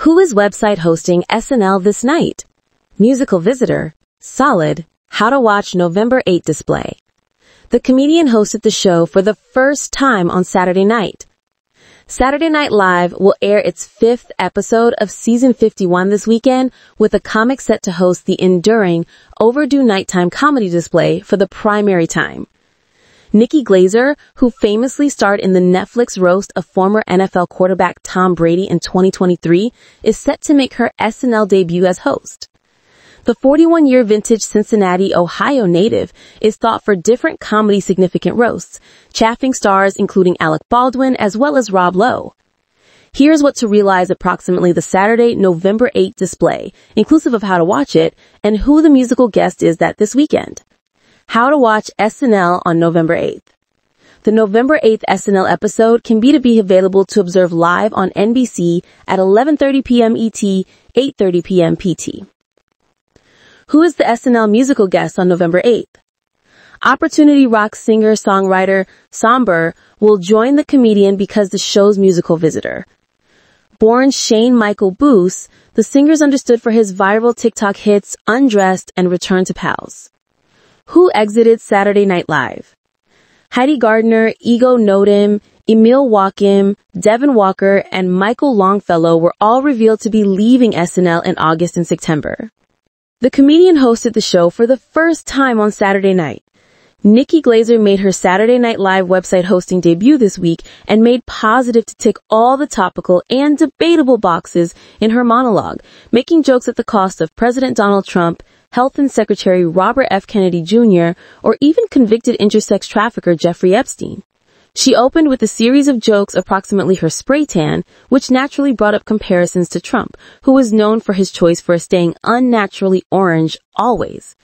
Who is website hosting SNL this night? Musical visitor. Solid. How to watch November 8 display. The comedian hosted the show for the first time on Saturday night. Saturday Night Live will air its 5th episode of season 51 this weekend, with a comic set to host the enduring, overdue nighttime comedy display for the primary time. Nikki Glazer, who famously starred in the Netflix roast of former NFL quarterback Tom Brady in 2023, is set to make her SNL debut as host. The 41-year vintage Cincinnati, Ohio native is thought for different comedy significant roasts, chaffing stars including Alec Baldwin as well as Rob Lowe. Here's what to realize approximately the Saturday, November 8 display, inclusive of how to watch it, and who the musical guest is this weekend. How to watch SNL on November 8th. The November 8th SNL episode can be available to observe live on NBC at 11:30 p.m. ET, 8:30 p.m. PT. Who is the SNL musical guest on November 8th? Opportunity rock singer-songwriter Somber will join the comedian because the show's musical visitor. Born Shane Michael Boos, the singer is understood for his viral TikTok hits Undressed and Return to Pals. Who exited Saturday Night Live? Heidi Gardner, Ego Nodem, Emil Walkim, Devin Walker, and Michael Longfellow were all revealed to be leaving SNL in August and September. The comedian hosted the show for the first time on Saturday night. Nikki Glazer made her Saturday Night Live website hosting debut this week and made positive to tick all the topical and debatable boxes in her monologue, making jokes at the cost of President Donald Trump, Health and Secretary Robert F. Kennedy Jr., or even convicted intersex trafficker Jeffrey Epstein. She opened with a series of jokes approximately her spray tan, which naturally brought up comparisons to Trump, who is known for his choice for staying unnaturally orange always.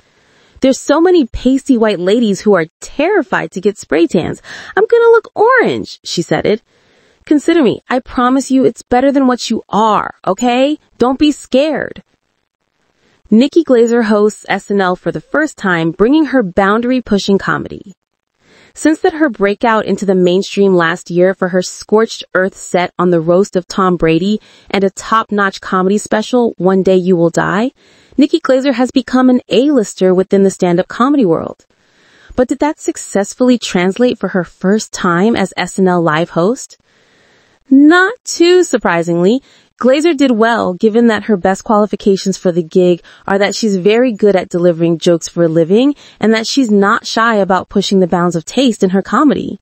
There's so many pasty white ladies who are terrified to get spray tans. I'm gonna look orange, she said it. Consider me. I promise you it's better than what you are, okay? Don't be scared. Nikki Glazer hosts SNL for the first time, bringing her boundary-pushing comedy. Since her breakout into the mainstream last year for her scorched earth set on the roast of Tom Brady and a top-notch comedy special, One Day You Will Die, Nikki Glazer has become an A-lister within the stand-up comedy world. But did that successfully translate for her first time as SNL live host? Not too surprisingly. Glazer did well, given that her best qualifications for the gig are that she's very good at delivering jokes for a living and that she's not shy about pushing the bounds of taste in her comedy.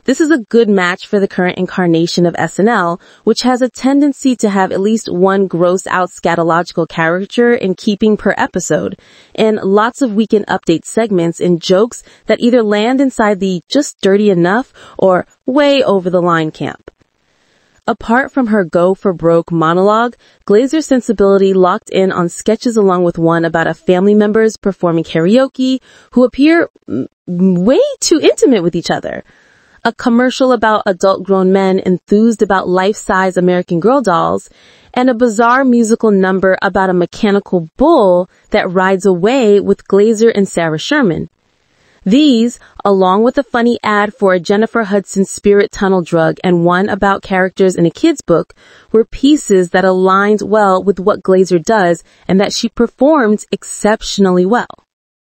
This is a good match for the current incarnation of SNL, which has a tendency to have at least one gross-out scatological caricature in keeping per episode, and lots of weekend update segments and jokes that either land inside the just dirty enough or way over the line camp. Apart from her go for broke monologue, Glazer's sensibility locked in on sketches along with one about a family members performing karaoke who appear way too intimate with each other. A commercial about adult grown men enthused about life-size American Girl dolls, and a bizarre musical number about a mechanical bull that rides away with Glazer and Sarah Sherman. These, along with a funny ad for a Jennifer Hudson spirit tunnel drug and one about characters in a kid's book, were pieces that aligned well with what Glazer does and that she performed exceptionally well.